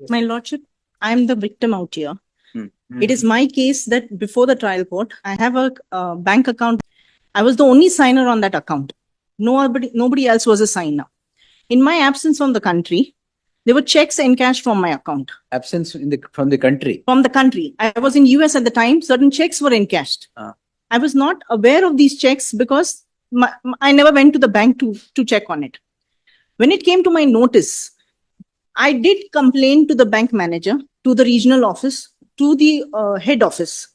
My Lordship, I am the victim out here. Mm-hmm. It is my case that before the trial court, I have a bank account. I was the only signer on that account. Nobody else was a signer. In my absence from the country, there were checks encashed from my account. Absence from the country. From the country. I was in US at the time. Certain checks were encashed. I was not aware of these checks because I never went to the bank to check on it. When it came to my notice, I did complain to the bank manager, to the regional office, to the head office.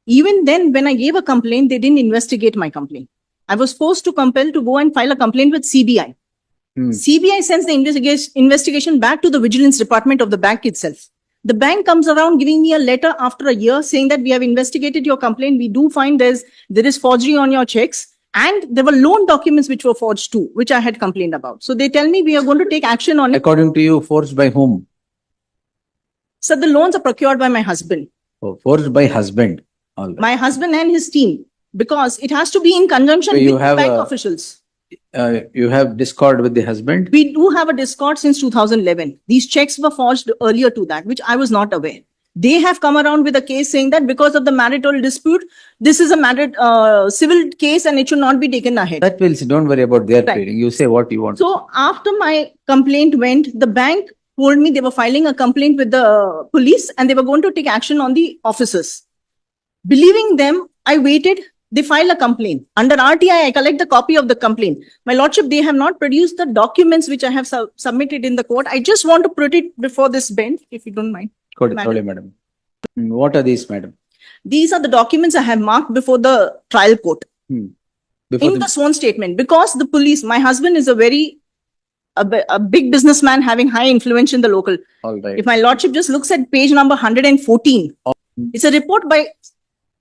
Even then, when I gave a complaint, they didn't investigate my complaint. I was forced to compel to go and file a complaint with CBI. CBI sends the investigation back to the vigilance department of the bank itself. The bank comes around giving me a letter after a year saying that we have investigated your complaint. We do find there is forgery on your checks. And there were loan documents which were forged too, which I had complained about. So they tell me we are going to take action on it. According to you, forged by whom? So the loans are procured by my husband. Oh, forged by husband. All right. My husband and his team, because it has to be in conjunction with the bank officials. You have discord with the husband? We do have a discord since 2011. These checks were forged earlier to that, which I was not aware. They have come around with a case saying that because of the marital dispute, this is a civil case and it should not be taken ahead. That will, don't worry about their pleading. You say what you want. So after my complaint went, the bank told me they were filing a complaint with the police and they were going to take action on the officers. Believing them, I waited. They filed a complaint. Under RTI, I collect the copy of the complaint. My Lordship, they have not produced the documents which I have submitted in the court. I just want to put it before this bench, if you don't mind. Madam. What are these, madam? These are the documents I have marked before the trial court. In the sworn statement, because the police, my husband is a big businessman having high influence in the local. All right. If my Lordship just looks at page number 114, it's a report by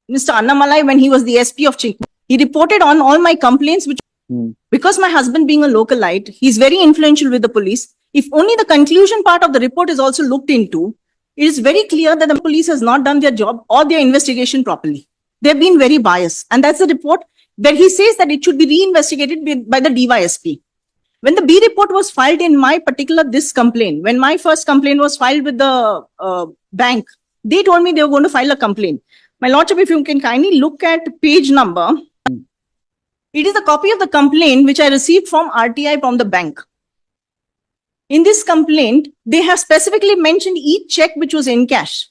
Mr. Annamalai when he was the SP of Chinkma. He reported on all my complaints, which because my husband being a localite, he's very influential with the police. If only the conclusion part of the report is also looked into, it is very clear that the police has not done their job or their investigation properly. They've been very biased. And that's the report where he says that it should be reinvestigated by the DYSP. When the B report was filed in my this complaint, when my first complaint was filed with the bank, they told me they were going to file a complaint. My Lordship, if you can kindly look at page number, it is a copy of the complaint which I received from RTI from the bank. In this complaint, they have specifically mentioned each check which was encashed.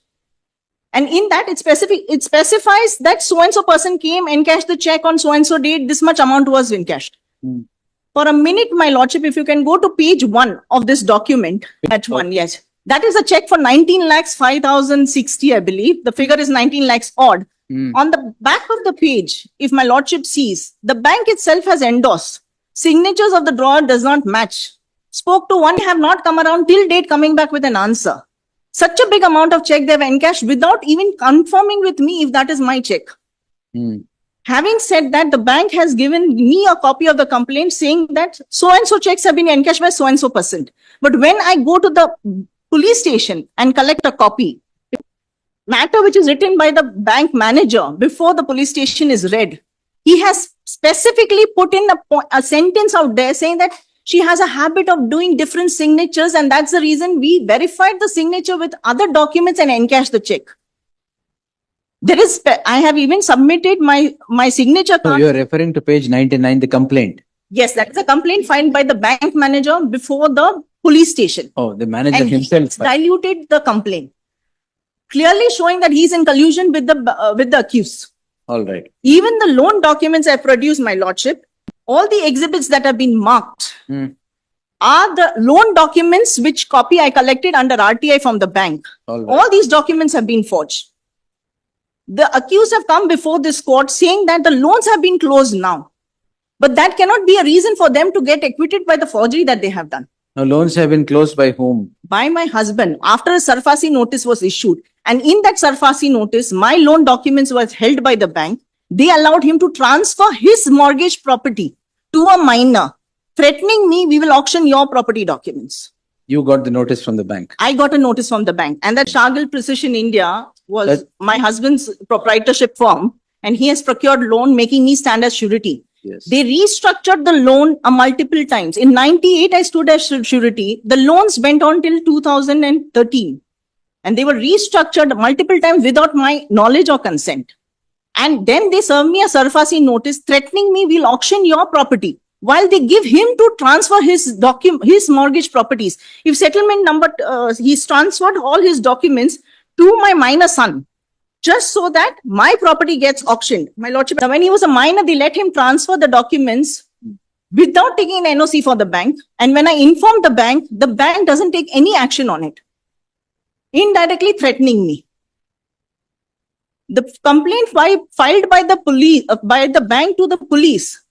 And in that, it specifies that so-and-so person came, encashed the check on so-and-so date, this much amount was encashed. For a minute, my Lordship, if you can go to page 1 of this document, yes. That is a check for 19 lakhs 5,060, I believe. The figure is 19 lakhs odd. On the back of the page, if my Lordship sees, the bank itself has endorsed. Signatures of the drawer does not match. Spoke to one, have not come around till date coming back with an answer. Such a big amount of check they have encashed without even confirming with me if that is my check. Having said that, the bank has given me a copy of the complaint saying that so-and-so checks have been encashed by so-and-so person. But when I go to the police station and collect a copy, matter which is written by the bank manager before the police station is read, he has specifically put in a sentence out there saying that she has a habit of doing different signatures and that's the reason we verified the signature with other documents and encashed the check. I have even submitted my signature card. So you are referring to page 99, the complaint? Yes, that is a complaint filed by the bank manager before the police station. Oh, the manager himself diluted the complaint, clearly showing that he's in collusion with the accused. All right. Even the loan documents I produced, my Lordship, all the exhibits that have been marked are the loan documents which copy I collected under RTI from the bank. All these documents have been forged. The accused have come before this court saying that the loans have been closed now. But that cannot be a reason for them to get acquitted by the forgery that they have done. Now, loans have been closed by whom? By my husband, after a Sarfasi notice was issued. And in that Sarfasi notice, my loan documents was held by the bank. They allowed him to transfer his mortgage property to a minor, threatening me, we will auction your property documents. You got the notice from the bank? I got a notice from the bank. And that Shargil Precision India was my husband's proprietorship firm. And he has procured loan, making me stand as surety. Yes. They restructured the loan multiple times. In 98, I stood as surety. The loans went on till 2013. And they were restructured multiple times without my knowledge or consent. And then they serve me a surfacing notice threatening me, we'll auction your property, while they give him to transfer his mortgage properties. If settlement number, he's transferred all his documents to my minor son, just so that my property gets auctioned. My lordship, when he was a minor, they let him transfer the documents without taking an NOC for the bank. And when I informed the bank doesn't take any action on it, indirectly threatening me. The complaint filed by the police, by the bank to the police.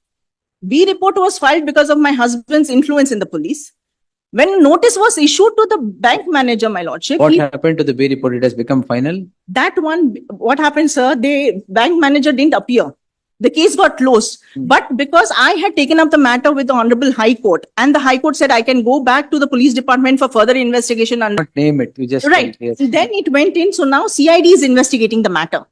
B report was filed because of my husband's influence in the police. When notice was issued to the bank manager, my lordship, What happened to the B report? It has become final? that one, what happened, sir? The bank manager didn't appear. The case got closed. But because I had taken up the matter with the Honorable High Court, and the High Court said I can go back to the police department for further investigation. Not name it. We just Right. Yes. Then it went in. So now CID is investigating the matter.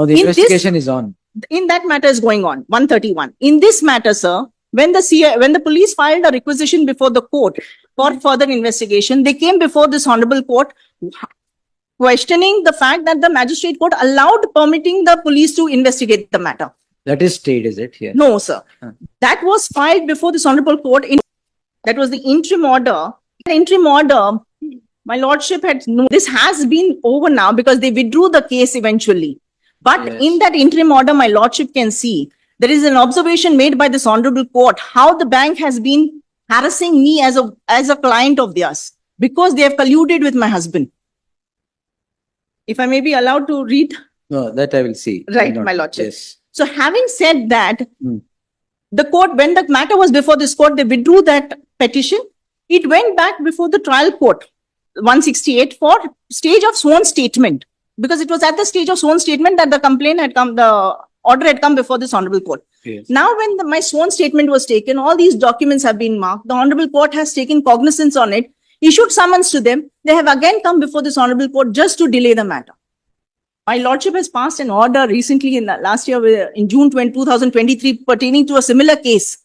Oh, the In this- investigation is on. In that matter is going on, 131. In this matter, sir, when the police filed a requisition before the court for further investigation, they came before this honorable court questioning the fact that the magistrate court allowed permitting the police to investigate the matter. That is stayed, is it? Here. No, sir. That was filed before this honorable court. That was the interim order. The interim order, my lordship this has been over now because they withdrew the case eventually. But Yes. in that interim order, my lordship can see there is an observation made by this honorable court how the bank has been harassing me as a client of theirs because they have colluded with my husband. If I may be allowed to read. No, that I will see. Right, Not- my lordship. Yes. So having said that, Hmm. the court, when the matter was before this court, they withdrew that petition. It went back before the trial court, 168, for stage of sworn statement. Because it was at the stage of sworn statement that the complaint had come, the order had come before this honorable court. Yes. Now, when my sworn statement was taken, all these documents have been marked. The honorable court has taken cognizance on it, issued summons to them. They have again come before this honorable court just to delay the matter. My lordship has passed an order recently in the last year, in June 2023, pertaining to a similar case.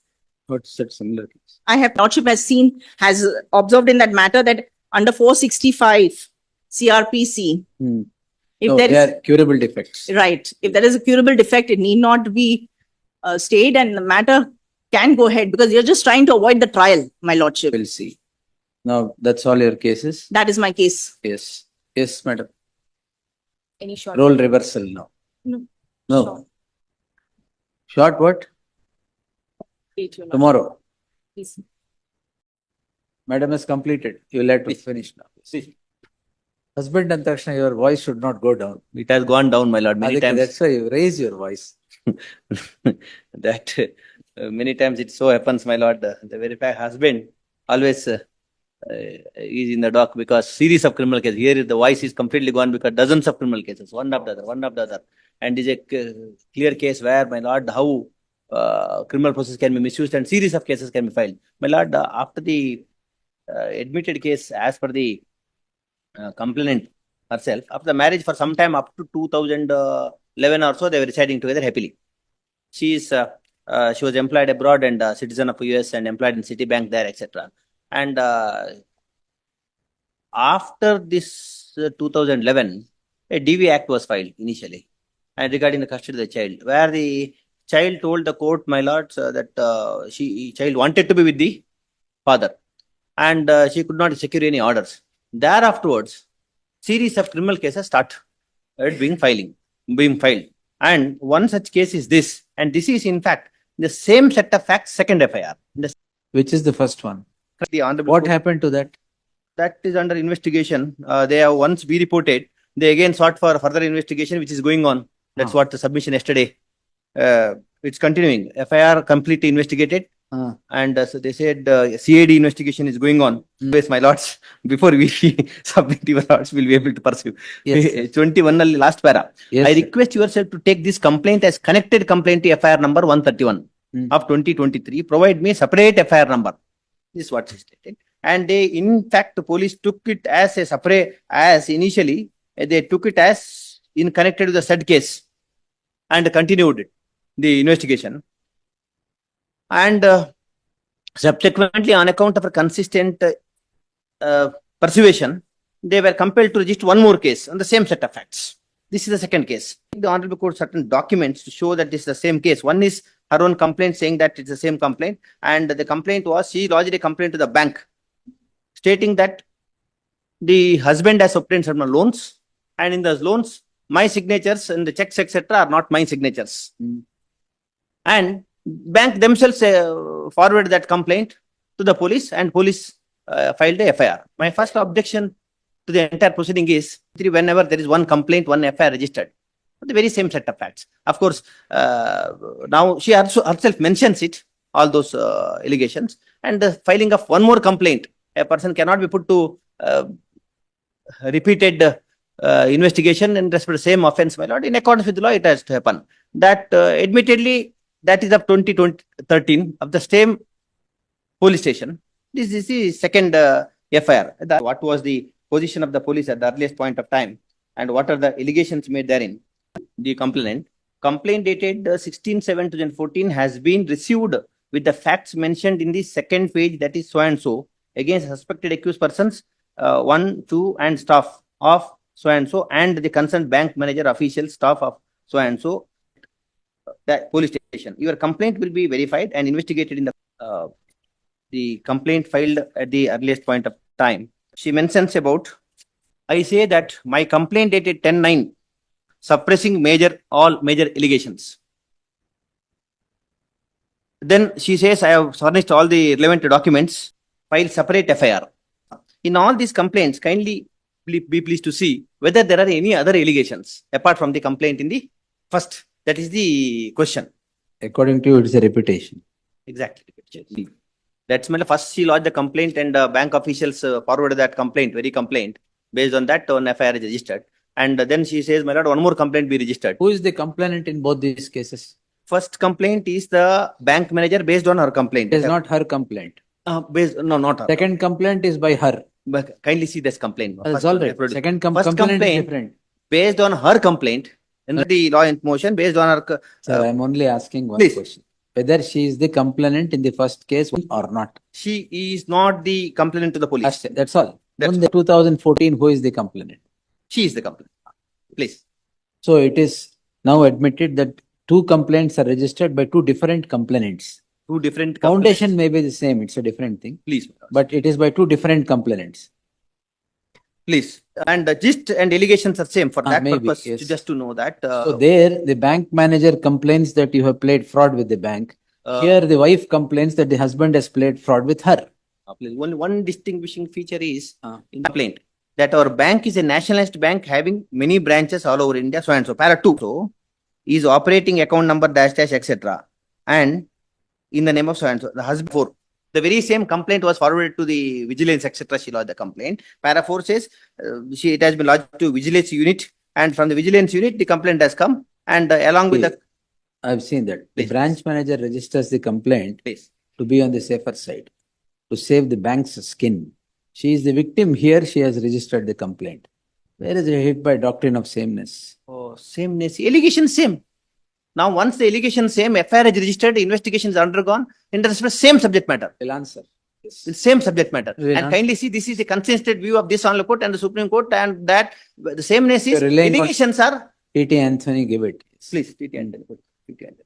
What's that similar case? Lordship has observed in that matter that under 465 CRPC, if No, there they is, are curable defects. right, if there is a curable defect, it need not be stayed and the matter can go ahead because you're just trying to avoid the trial, my lordship. We'll see. Now, that's all your cases? That is my case. Yes. Yes, madam. Any short? Role reversal now. No. No. Short what? Tomorrow. Please. Madam has completed. You will have to finish now. See. Husband and Takshana, your voice should not go down. It has gone down, my lord, many Aditya, times. that's why you raise your voice. That many times it so happens, my lord. The very fact husband always is in the dock because series of criminal cases. Here the voice is completely gone because dozens of criminal cases, one after the other. And is a clear case where, my lord, how criminal process can be misused and series of cases can be filed. My lord, after the admitted case, as per the complainant herself, after the marriage for some time up to 2011 or so, they were residing together happily. She was employed abroad and citizen of US and employed in Citibank there, etc. And after this 2011, a DV Act was filed initially, and regarding the custody of the child, where the child told the court, my lords, that child wanted to be with the father, and she could not secure any orders. Thereafterwards, series of criminal cases started being filed. And one such case is this, and this is in fact the same set of facts, second FIR. Which is the first one? The honorable What court- happened to that? That is under investigation. They have once be reported. They again sought for further investigation, which is going on. That's what the submission yesterday. It's continuing. FIR completely investigated. And so they said CAD investigation is going on. Yes, my lords, before we submit your lords, we'll be able to pursue. Yes, sir. 21 last para. Yes, I sir. request yourself to take this complaint as connected complaint to FIR number 131 of 2023. Provide me separate FIR number. This is what he stated. And they, in fact, the police took it as a separate, as initially, they took it as in connected to the said case and continued it, the investigation. And subsequently, on account of a consistent persuasion, they were compelled to register one more case on the same set of facts. This is the second case. The Honorable Court certain documents to show that this is the same case. One is her own complaint saying that it's the same complaint, and the complaint was she lodged a complaint to the bank stating that the husband has obtained certain loans, and in those loans, my signatures and the checks, etc., are not my signatures. And bank themselves forwarded that complaint to the police, and police filed a FIR. My first objection to the entire proceeding is whenever there is one complaint, one FIR registered, the very same set of facts. Of course, now she also herself mentions it, all those allegations, and the filing of one more complaint. A person cannot be put to repeated investigation in respect to the same offense, my lord. In accordance with the law, it has to happen. That admittedly, that is of 2013 of the same police station. This is the second FIR. What was the position of the police at the earliest point of time, and what are the allegations made therein? The complaint dated 16/7/2014 has been received with the facts mentioned in the second page, that is so and so, against suspected accused persons 1, 2 and staff of so and so, and the concerned bank manager, official staff of so and so, that police station. Your complaint will be verified and investigated in the complaint filed at the earliest point of time. She mentions about, I say that my complaint dated 10/9, suppressing all major allegations. Then she says, I have furnished all the relevant documents, file separate FIR. In all these complaints, kindly be pleased to see whether there are any other allegations apart from the complaint in the first. That is the question. According to you, it is a repetition. Exactly. That's my first she lodged the complaint, and bank officials forwarded that complaint, very complaint. Based on that, an FIR is registered. And then she says, my lord, one more complaint be registered. Who is the complainant in both these cases? First complaint is the bank manager based on her complaint. It is not her complaint. No, not her. Second complaint is by her. But kindly see this complaint. That's all right. Second complaint is different. Based on her complaint, in the law in motion, based on her. Sir, I am only asking one please. question. Whether she is the complainant in the first case or not. She is not the complainant to the police. That's all. In the 2014, who is the complainant? She is the complainant. Please. So it is now admitted that two complaints are registered by two different complainants. Two different Foundation may be the same. It's a different thing. Please. But it is by two different complainants. Please. And the gist and allegations are same for that maybe, purpose. yes. Just to know that. So there, the bank manager complains that you have played fraud with the bank. Here, the wife complains that the husband has played fraud with her. Please. One distinguishing feature is in the complaint that our bank is a nationalized bank having many branches all over India, so and so. Para 2 so is operating account number dash dash etc. And in the name of so and so. The husband 4. The very same complaint was forwarded to the vigilance etc. She lodged the complaint. Para 4 says it has been lodged to vigilance unit, and from the vigilance unit the complaint has come, and along with the. I've seen that. Please. The branch manager registers the complaint Please. to be on the safer side, to save the bank's skin. She is the victim. Here, she has registered the complaint. Where is it hit by doctrine of sameness? Oh, sameness. Allegation same. Now, once the allegation same, FIR is registered, investigation is undergone, in respect of same subject matter. Will answer. Yes. The same subject matter. Will And answer. kindly see, this is a consistent view of this Honorable Court and the Supreme Court, and that the sameness is You're relying on- allegations are. T.T. Anthony, give it. Please, T.T. Anthony.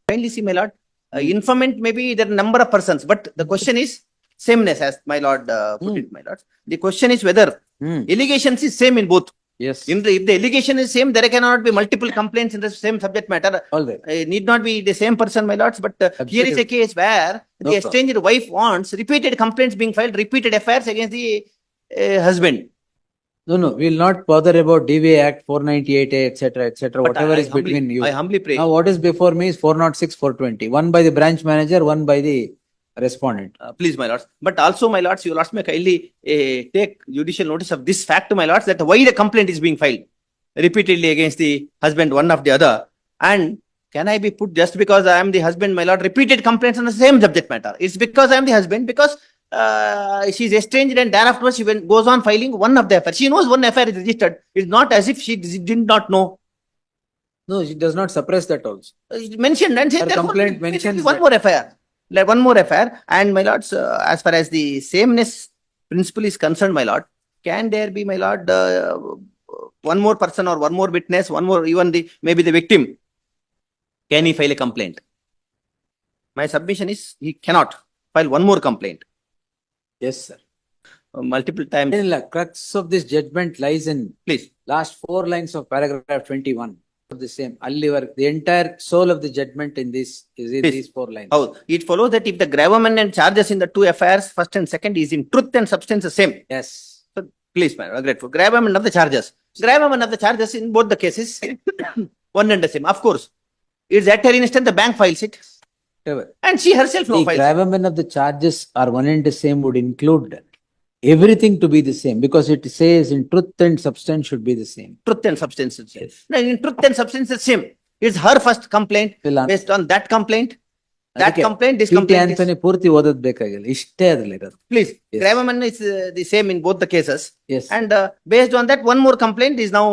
Kindly see, my lord. Informant maybe there are number of persons, but the question is sameness, as my lord put it, my lord. The question is whether allegations is same in both. Yes. If the allegation is same, there cannot be multiple complaints in the same subject matter. All right. Need not be the same person, my lords, but here is a case where No the estranged wife wants repeated complaints being filed, repeated affairs against the husband. No, we will not bother about DVA Act 498A, etc., etc., But whatever I is between you. I humbly pray. Now, what is before me is 406, 420. One by the branch manager, one by the respondent. Please, my lords. But also, my lords, you lords may kindly take judicial notice of this fact, my lords, that why the complaint is being filed repeatedly against the husband, one after the other. And can I be put just because I am the husband, my lord, repeated complaints on the same subject matter? It's because I am the husband, because she is estranged, and thereafter she goes on filing one of the affairs. She knows one affair is registered. It's not as if she did not know. No, she does not suppress that also. Mentioned and said, Her therefore, complaint mentions one that. more affair. Like one more affair, and my lords, as far as the sameness principle is concerned, my lord, can there be, my lord, one more person or one more witness, one more, even maybe the victim, can he file a complaint? My submission is he cannot file one more complaint. Yes, sir. Multiple times. The crux of this judgment lies in Please. last 4 lines of paragraph 21. The same. The entire soul of the judgment in this is in Please. these 4 lines. How? It follows that if the gravamen and charges in the two affairs, first and second, is in truth and substance the same. Yes. So, please, man, grateful. Gravamen of the charges. Gravamen of the charges in both the cases, one and the same. Of course, it's at her instant the bank files it. Whatever. And she herself no The files. gravamen of the charges are one and the same would include everything to be the same, because it says in truth and substance should be the same. Truth and substance is same. Yes. No, in truth and substance is same. It's her first complaint. Based on that complaint, this complaint Anthony is, ಪೂರ್ತಿ ಓದೋದ್ ಬೇಕಾಗಿಲ್ಲ, ಇಷ್ಟೇ ಅದ್ರಲ್ಲಿ ಇರೋದು. please, Yes. gravamen is the same in both the cases. Yes. And based on that, one more complaint is now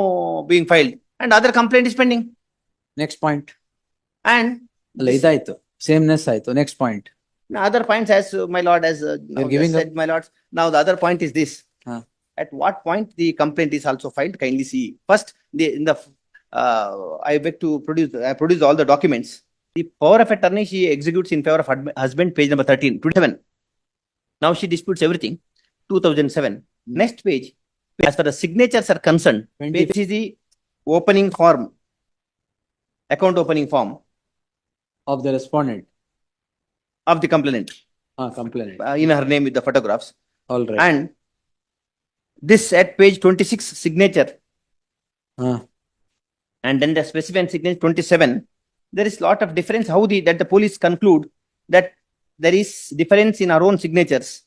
being filed, and other complaint is pending. Next point. And ಅಲ್ಲ, ಇದಾಯ್ತು, sameness ಆಯ್ತು. Next point. now other points, as my lord has now giving just said, my lords. Now the other point is this: at what point the complaint is also filed? Kindly see. First, I beg to produce all the documents. The power of attorney she executes in favor of husband, page number 13, 27. Now she disputes everything. 2007. Next page, as far as signatures are concerned, page is the opening form, account opening form Of the respondent. of the complainant, Complainant. in her name with the photographs. All right. And this at page 26 signature, and then the specific signature 27. There is lot of difference. How that the police conclude that there is difference in our own signatures.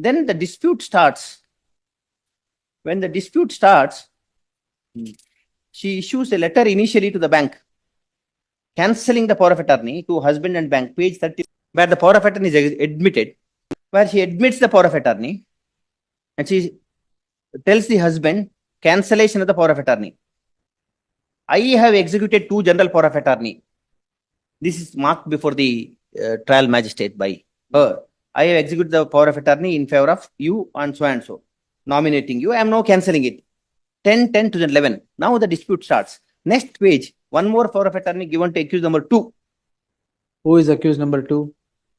Then the dispute starts. When the dispute starts, she issues a letter initially to the bank, cancelling the power of attorney to husband and bank, page 30, where the power of attorney is admitted, where she admits the power of attorney, and she tells the husband cancellation of the power of attorney. I have executed 2 general power of attorney. This is marked before the trial magistrate by her. I have executed the power of attorney in favor of you and so, nominating you. I am now cancelling it. 10/10/2011. Now the dispute starts. Next page, one more power of attorney given to accused number 2. Who is accused number 2?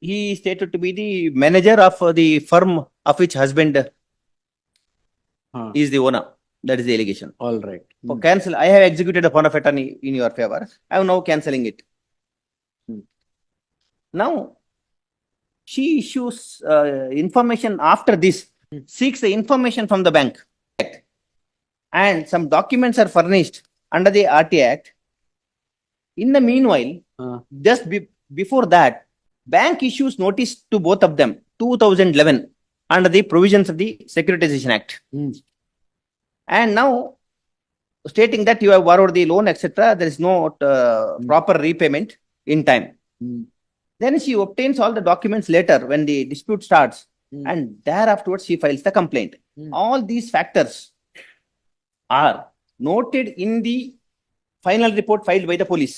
He is stated to be the manager of the firm of which husband is the owner. That is the allegation. All right. For cancel, I have executed a power of attorney in your favor. I am now cancelling it. Now, she issues information after this, seeks the information from the bank, and some documents are furnished under the RT Act. In the meanwhile, just before that, bank issues notice to both of them, 2011, under the provisions of the Securitization Act. And now, stating that you have borrowed the loan, etc., there is no proper repayment in time. Then she obtains all the documents later when the dispute starts, and thereafterwards she files the complaint. All these factors are noted in the final report filed by the police.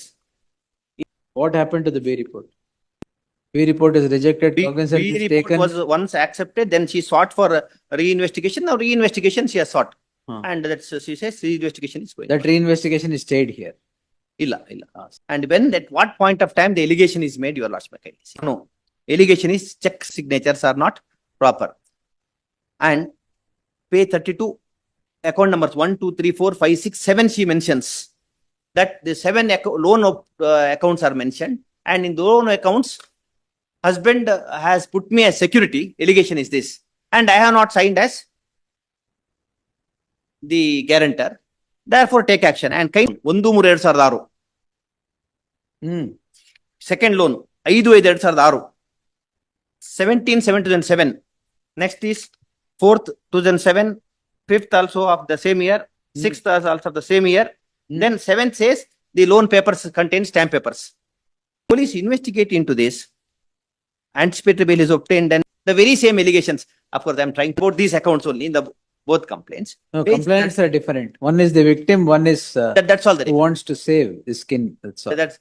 What happened to the B report? B report is rejected. Cognizance B is report taken. was once accepted, then she sought for reinvestigation. Now reinvestigation she has sought, and that's she says reinvestigation is going. That reinvestigation is stayed here. Illa. And when at what point of time the allegation is made, your lordship, no, allegation is check signatures are not proper. And page 32, account numbers 1, 2, 3, 4, 5, 6, 7, she mentions that the 7 loan accounts are mentioned, and in the loan accounts, husband has put me as security. Allegation is this, and I have not signed as the guarantor. Therefore, take action. And kind 1-3-2006. Second loan 5-5-2006. 17/7/2007. Next is 4th 2007. 5th also of the same year. 6th also of the same year. Then 7th says the loan papers contain stamp papers. Police investigate into this. Anticipatory bail is obtained, and the very same allegations. Of course, I am trying to put these accounts only in the both complaints. No, complainants are different. One is the victim, one is that's all. who wants to save the skin. That's all. That's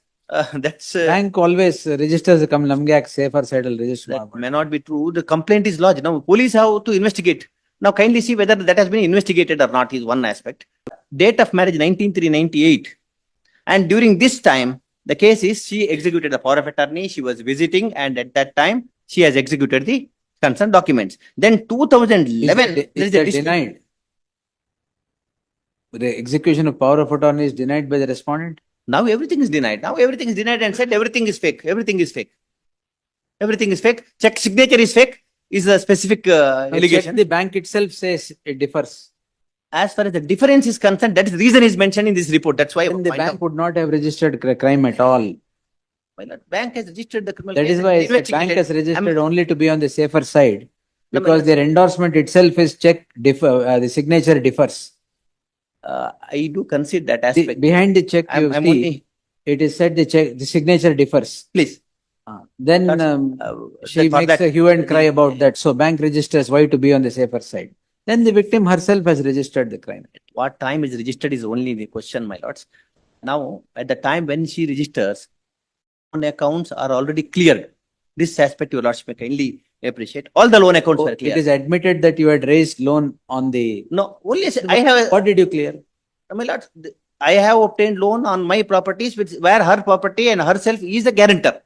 That's Bank always registers the Namgak safer side will register. that may not be true. The complaint is lodged. Now, police have to investigate. Now, kindly see whether that has been investigated or not is one aspect. Date of marriage 1998. And during this time, the case is she executed the power of attorney. She was visiting, and at that time, she has executed the concerned documents. Then 2011, there Is is a that dispute. denied? The execution of power of attorney is denied by the respondent? Now everything is denied. Now everything is denied and said everything is fake. Everything is fake. Everything is fake. Check signature is fake is a specific Now, check allegation. the bank itself says it differs. As far as the difference is concerned, that is the reason is mentioned in this report. That's why Then the bank would not have registered crime at all. why not? Bank has registered the criminal That case is and why I said bank investigated. has registered I'm- only to be on the safer side. No, Because but- their endorsement itself is check the signature differs. I do concede that The- aspect. behind the check you I'm see, only, it is said the signature differs. please. Then she for makes that- a hue and cry about that. So bank registers why to be on the safer side. Then the victim herself has registered the crime. What time is registered is only the question, my lords. Now, at the time when she registers, loan accounts are already cleared. This aspect your lordship may kindly appreciate. All the loan accounts Oh, were it cleared. is admitted that you had raised loan on the. No, only I have, What did you clear? my lords, I have obtained loan on my properties where her property and herself is the guarantor.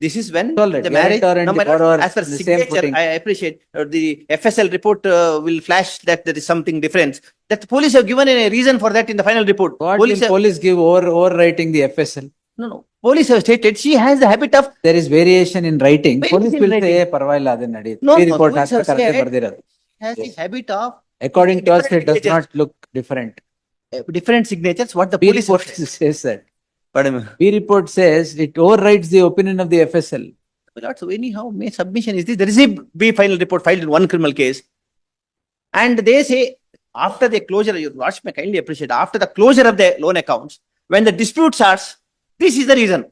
This is when All right, the marriage. guarantor and No, the my lord, borrower as per in the same signature, footing. I appreciate the FSL report will flash that there is something different. That the police have given a reason for that in the final report. What Police will have, police give overwriting the FSL? no. Police have stated she has the habit of. There is variation in writing. Variation Police in will writing. say, "Parvailla adin nadi." No, no, Report police have hatta karate said- bardiradu. Has the habit of According to us, different it does signatures. not look different. Different signatures. What the B police report have said. says that. Pardon me. B report says it overrides the opinion of the FSL. My lord, so anyhow, my submission is this. There is a B final report filed in one criminal case. And they say after the closure, your lordship may kindly appreciate, after the closure of the loan accounts, when the dispute starts, this is the reason.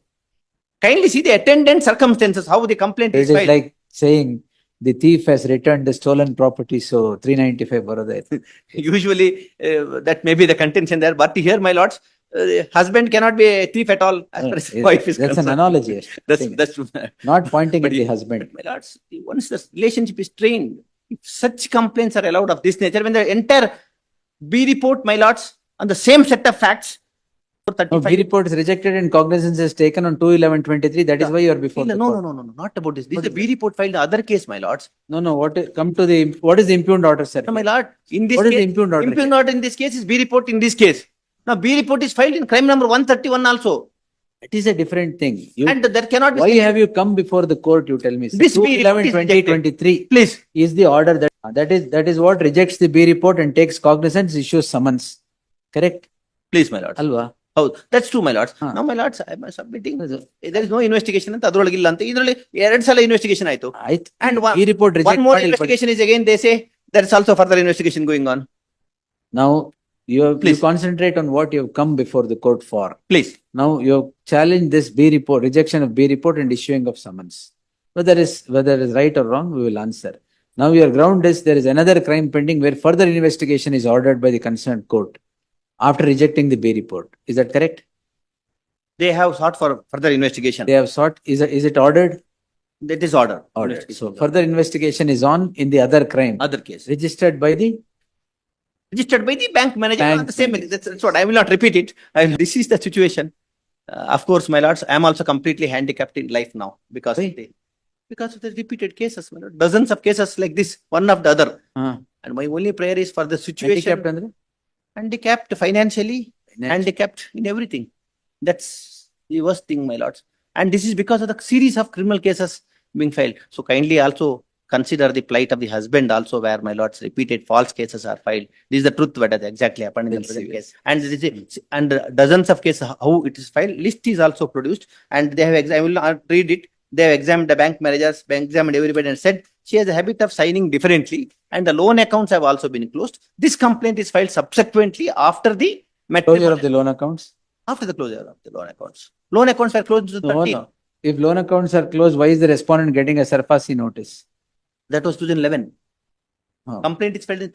Kindly see the attendant circumstances, how the complaint It is is filed. like saying the thief has returned the stolen property, so 395 Baroda. Usually, that may be the contention there. But here, my lords, husband cannot be a thief at all as far as wife is That's an concerned. analogy. That's Not pointing But at the he- husband. My lords, once the relationship is strained, if such complaints are allowed of this nature, when the entire B report, my lords, on the same set of facts, No, 35 B report is rejected and cognizance is taken on 2/11/23. That is why you are before no, the no, court. no, not about this. This What is the is B report filed in the other case, my lords. No, come to the, what is the impugned order, sir? No, my lord, in this What is case, the impugned order? impugned order in this case is B report in this case. Now, B report is filed in crime number 131 also. It is a different thing. And there cannot be. Why have you come before the court, you tell me? This B report is 2/11/2023 Please, is the order that is what rejects the B report and takes cognizance, issues summons. Correct? please, my lords. Alva? Oh, that's true, my lords. Huh. Now, my lords, I am submitting. There is no investigation. ಅಂತ ಅದ್ರೊಳಗಿಲ್ಲ ಅಂತ ಇದರಲ್ಲಿ ಎರಡು ಸಲ investigation ಆಯ್ತು. And B report reject One more ಮಾಡಿಲ್ಲ, but investigation is again, they say there is also further investigation going on. now you Please. concentrate on what you have come before the court for. Please. Now you have challenged this B report, rejection of B report and issuing of summons. Whether it is right or wrong, we will answer. Now your ground is there is another crime pending where further investigation is ordered by the concerned court after rejecting the B report. Is that correct? They have sought for further investigation. They have sought, is it ordered? That is order. Ordered. Investigation So is further investigation is on in the other crime, other case. registered by the, Registered by the bank manager. Bank The same. manager. That's what I will not repeat it. This is the situation. Of course, my lords, I am also completely handicapped in life now because Why? because of the repeated cases, my lord. Dozens of cases like this, one after the other. uh, And my only prayer is for the situation. handicapped andre? Handicapped financially, handicapped in everything. That's the worst thing, my lords. And this is because of the series of criminal cases being filed. So kindly also consider the plight of the husband also, where my lords repeated false cases are filed. This is the truth what has exactly happened in the Very present serious. case. And this is, and dozens of cases how it is filed. List is also produced, and they have I will not read it. They have examined the bank managers, examined everybody, and said she has a habit of signing differently, and the loan accounts have also been closed. This complaint is filed subsequently after the Closure matrimonial. of the loan accounts? After the closure of the loan accounts. Loan accounts were closed to No, 13. no. If loan accounts are closed, why is the respondent getting a surfacey notice? That was 2011. Complaint is filed in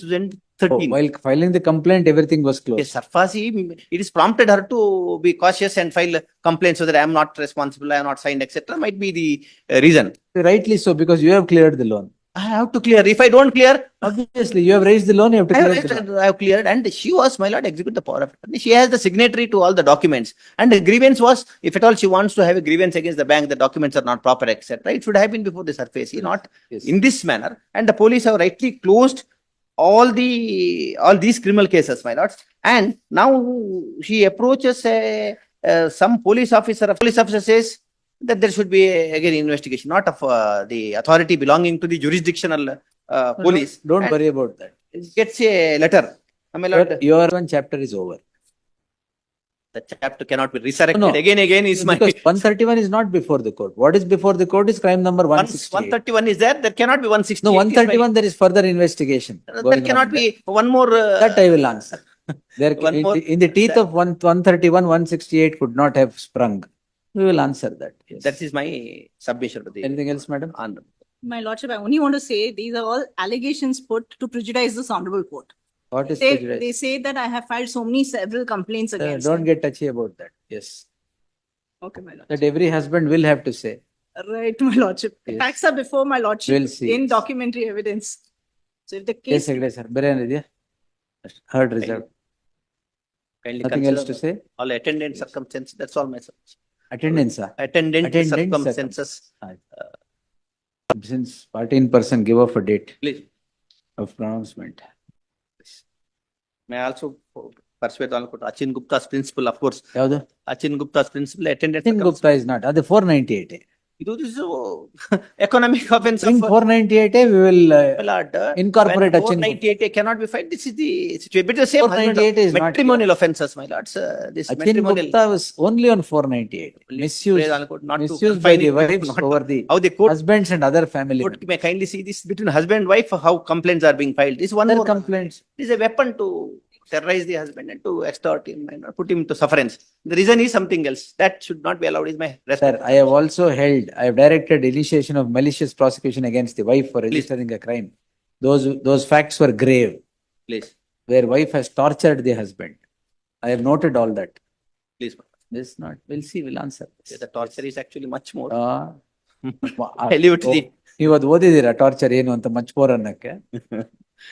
Oh, 2013. while filing the complaint, everything was closed. Yes, Sarfasi, it is prompted her to be cautious and file complaints so that I am not responsible, I am not signed, etc. Might be the reason. Rightly so, because you have cleared the loan. I have to clear. If I don't clear, Obviously, you have raised the loan, you have to I clear have, the loan. I have cleared, and she was, my lord, execute the power of attorney. She has the signatory to all the documents. And the grievance was, if at all she wants to have a grievance against the bank, the documents are not proper, etc. It should have been before the surface, not Yes. in this manner. And the police have rightly closed all these criminal cases, my lords. And now she approaches some police officer. A police officer says that there should be again investigation, not of the authority belonging to the jurisdictional police. Don't And worry about that. gets a letter. My lord, Your one chapter is over. the chapter cannot be resurrected No. again is my Because 131 is not before the court. What is before the court is crime number once 168. 131 is there, there cannot be 168. No, 131 there is further investigation. There going cannot on be one more. That I will answer. There, One more- in the teeth of 131, 168 could not have sprung. We will answer that. Yes. That is my submission to the Anything else, madam? honorable. My lordship, I only want to say these are all allegations put to prejudice this honorable court. What is They prejudice? say that I have filed several complaints against Don't them. get touchy about that. Yes. Okay, my lord. That every husband will have to say. Right, my lordship. The Yes. facts are before my lordship We'll see. in documentary evidence. So if the Yes, case, Secretary sir. Beren idea? Heard reserved. Kindly Nothing else to consider say? all attendant circumstances. That's all my submission. Attendance, Attendant Attendant circumstances. since 14% give off a date Please, of pronouncement. may I also persuade all court. Achin Gupta's principle, of course. ಯಾವುದು? Achin Gupta's principle, attendant Achin Gupta is not. ಅದು 498. This is economic offense In of 498 we will Lord, incorporate when Achin Gupta. 498 cannot be filed. This is the situation. But the same 498 is not matrimonial offences, my lords. This Achin matrimonial. Gupta was only on 498. Misuse, Not to misuse by confine the it, wives not over the how the court, husbands and other family court members. may kindly see this between husband and wife, how complaints are being filed. This one Other more complaints. it is a weapon to terrorize the husband and to extort him and put him to sufferance. The reason is something else. That should not be allowed, is my Sir, respect. I have also held, I have directed initiation of malicious prosecution against the wife for registering a crime. Those facts were grave, Please, where wife has tortured the husband. I have noted all that. please. This not, we'll see, we'll answer. The torture is actually much more. I leave it to the ನೀವು ಅದು ಓದಿದ್ದೀರಾ torture ಏನು ಅಂತ much more ಅನ್ನಕ್ಕೆ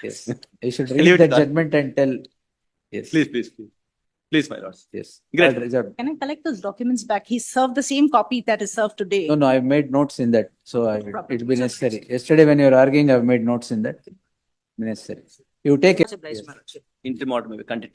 yes you should Leave read it that to- judgment and tell yes Please, my lords. Yes Great. can I collect those documents back? He served the same copy that is served today. No, I've made notes in that, so it'll be necessary. Yesterday when you were arguing, I've made notes in that. Necessary. You take it. Oblige, my lordship. Interim order may be continued.